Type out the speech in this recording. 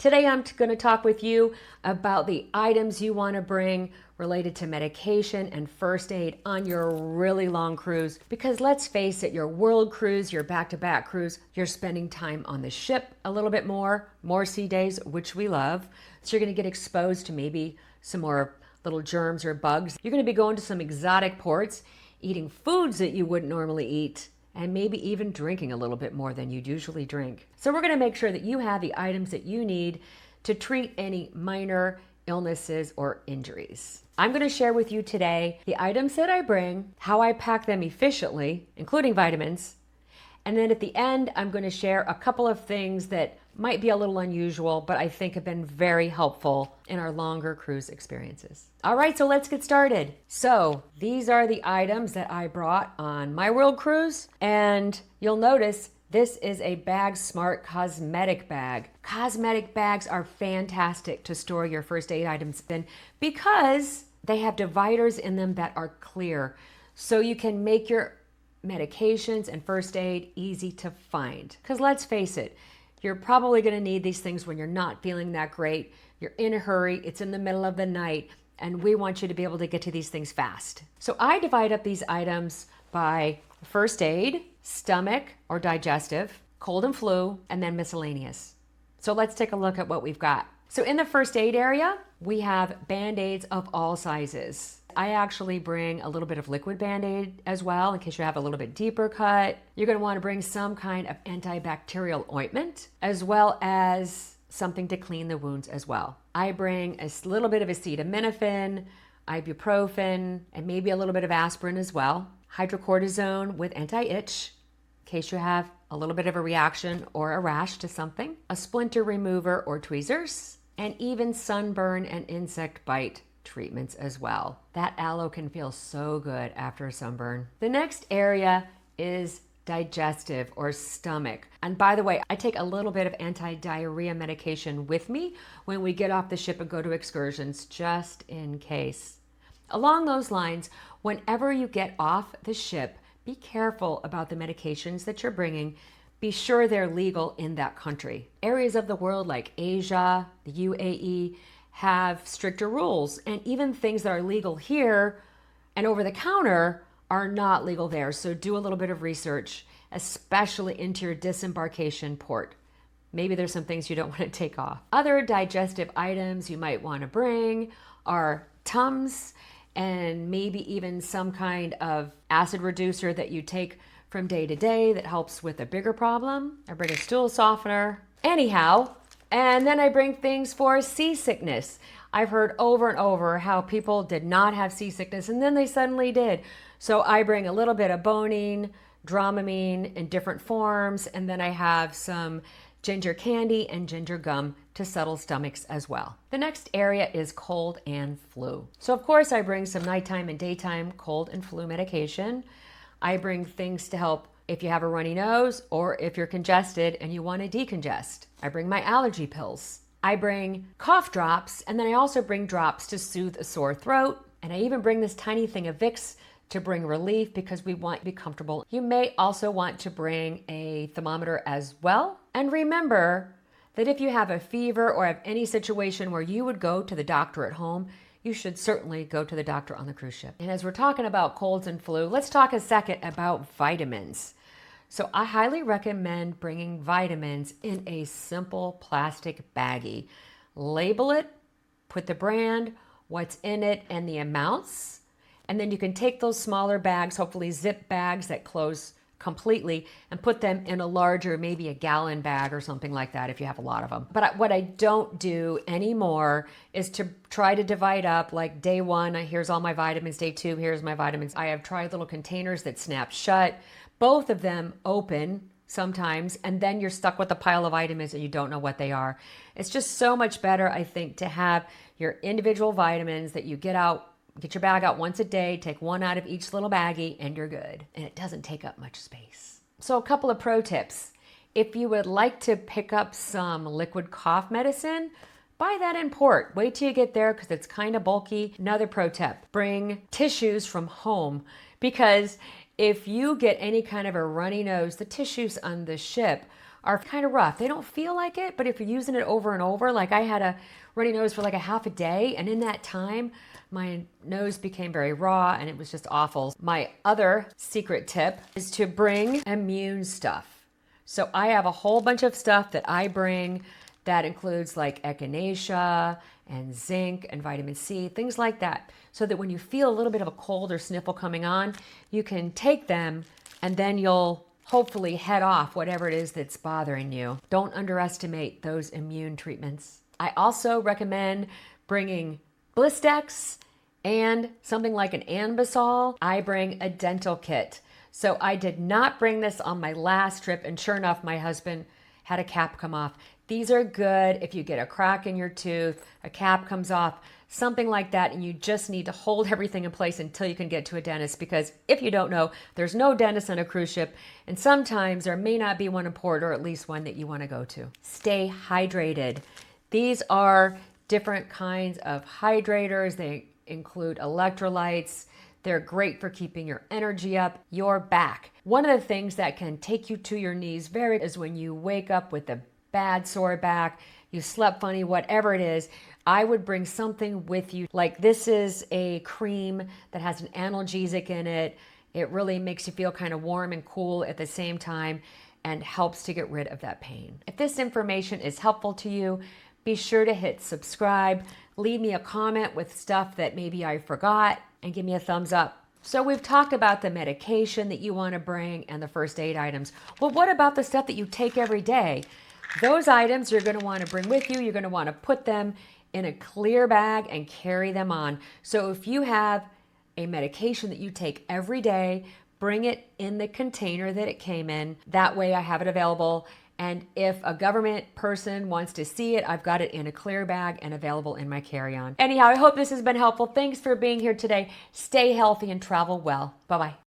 Today I'm going to talk with you about the items you want to bring related to medication and first aid on your really long cruise. Because let's face it, your world cruise, your back-to-back cruise, you're spending time on the ship a little bit more sea days, which we love. So you're going to get exposed to maybe some more little germs or bugs. You're going to be going to some exotic ports, eating foods that you wouldn't normally eat, and maybe even drinking a little bit more than you'd usually drink. So we're going to make sure that you have the items that you need to treat any minor illnesses or injuries. I'm going to share with you today the items that I bring, how I pack them efficiently, including vitamins, and then at the end, I'm going to share a couple of things that might be a little unusual, but I think have been very helpful in our longer cruise experiences. All right, so let's get started. So these are the items that I brought on my world cruise, and you'll notice this is a Bag Smart cosmetic bag. Cosmetic bags are fantastic to store your first aid items in because they have dividers in them that are clear, so you can make your medications and first aid easy to find. Because let's face it, you're probably going to need these things when you're not feeling that great. You're in a hurry, it's in the middle of the night, and we want you to be able to get to these things fast. So I divide up these items by first aid, stomach or digestive, cold and flu, and then miscellaneous. So let's take a look at what we've got. So in the first aid area, we have Band-Aids of all sizes. I actually bring a little bit of liquid Band-Aid as well in case you have a little bit deeper cut. You're going to want to bring some kind of antibacterial ointment as well as something to clean the wounds as well. I bring a little bit of acetaminophen, ibuprofen, and maybe a little bit of aspirin as well. Hydrocortisone with anti-itch in case you have a little bit of a reaction or a rash to something. A splinter remover or tweezers, and even sunburn and insect bite treatments as well. That aloe can feel so good after a sunburn. The next area is digestive or stomach. And by the way, I take a little bit of anti-diarrhea medication with me when we get off the ship and go to excursions, just in case. Along those lines, whenever you get off the ship, be careful about the medications that you're bringing. Be sure they're legal in that country. Areas of the world like Asia, the UAE, have stricter rules, and even things that are legal here and over the counter are not legal there. So do a little bit of research, especially into your disembarkation port. Maybe there's some things you don't want to take off. Other digestive items you might want to bring are Tums and maybe even some kind of acid reducer that you take from day to day that helps with a bigger problem. I bring a stool softener. Anyhow, and then I bring things for seasickness. I've heard over and over how people did not have seasickness and then they suddenly did. So I bring a little bit of Bonine, Dramamine in different forms, and then I have some ginger candy and ginger gum to settle stomachs as well. The next area is cold and flu. So of course I bring some nighttime and daytime cold and flu medication. I bring things to help if you have a runny nose or if you're congested and you want to decongest. I bring my allergy pills. I bring cough drops, and then I also bring drops to soothe a sore throat. And I even bring this tiny thing of Vicks to bring relief because we want you to be comfortable. You may also want to bring a thermometer as well. And remember that if you have a fever or have any situation where you would go to the doctor at home, you should certainly go to the doctor on the cruise ship. And as we're talking about colds and flu, let's talk a second about vitamins. So I highly recommend bringing vitamins in a simple plastic baggie. Label it, put the brand, what's in it, and the amounts. And then you can take those smaller bags, hopefully zip bags that close completely, and put them in a larger, maybe a gallon bag or something like that if you have a lot of them. But what I don't do anymore is to try to divide up, like day one, here's all my vitamins, day two, here's my vitamins. I have tried little containers that snap shut, both of them open sometimes, and then you're stuck with a pile of vitamins and you don't know what they are. It's just so much better, I think, to have your individual vitamins that you get your bag out once a day, take one out of each little baggie, and you're good. And it doesn't take up much space. So a couple of pro tips. If you would like to pick up some liquid cough medicine, buy that in port. Wait till you get there because it's kind of bulky. Another pro tip, bring tissues from home, because if you get any kind of a runny nose, the tissues on the ship are kind of rough. They don't feel like it, but if you're using it over and over, like I had a runny nose for like a half a day, and in that time, my nose became very raw and it was just awful. My other secret tip is to bring immune stuff. So I have a whole bunch of stuff that I bring that includes like echinacea and zinc and vitamin C, things like that. So that when you feel a little bit of a cold or sniffle coming on, you can take them and then you'll hopefully head off whatever it is that's bothering you. Don't underestimate those immune treatments. I also recommend bringing Blistex and something like an Anbesol. I bring a dental kit. So I did not bring this on my last trip, and sure enough, my husband had a cap come off. These are good if you get a crack in your tooth, a cap comes off, something like that, and you just need to hold everything in place until you can get to a dentist, because if you don't know, there's no dentist on a cruise ship, and sometimes there may not be one in port, or at least one that you want to go to. Stay hydrated. These are different kinds of hydrators. They include electrolytes. They're great for keeping your energy up, your back. One of the things that can take you to your knees is when you wake up with a bad sore back, you slept funny, whatever it is. I would bring something with you. Like this is a cream that has an analgesic in it. It really makes you feel kind of warm and cool at the same time and helps to get rid of that pain. If this information is helpful to you, be sure to hit subscribe, leave me a comment with stuff that maybe I forgot, and give me a thumbs up. So we've talked about the medication that you want to bring and the first aid items. Well, what about the stuff that you take every day? Those items you're going to want to bring with you. You're going to want to put them in a clear bag and carry them on. So if you have a medication that you take every day, bring it in the container that it came in. That way I have it available. And if a government person wants to see it, I've got it in a clear bag and available in my carry-on. Anyhow, I hope this has been helpful. Thanks for being here today. Stay healthy and travel well. Bye-bye.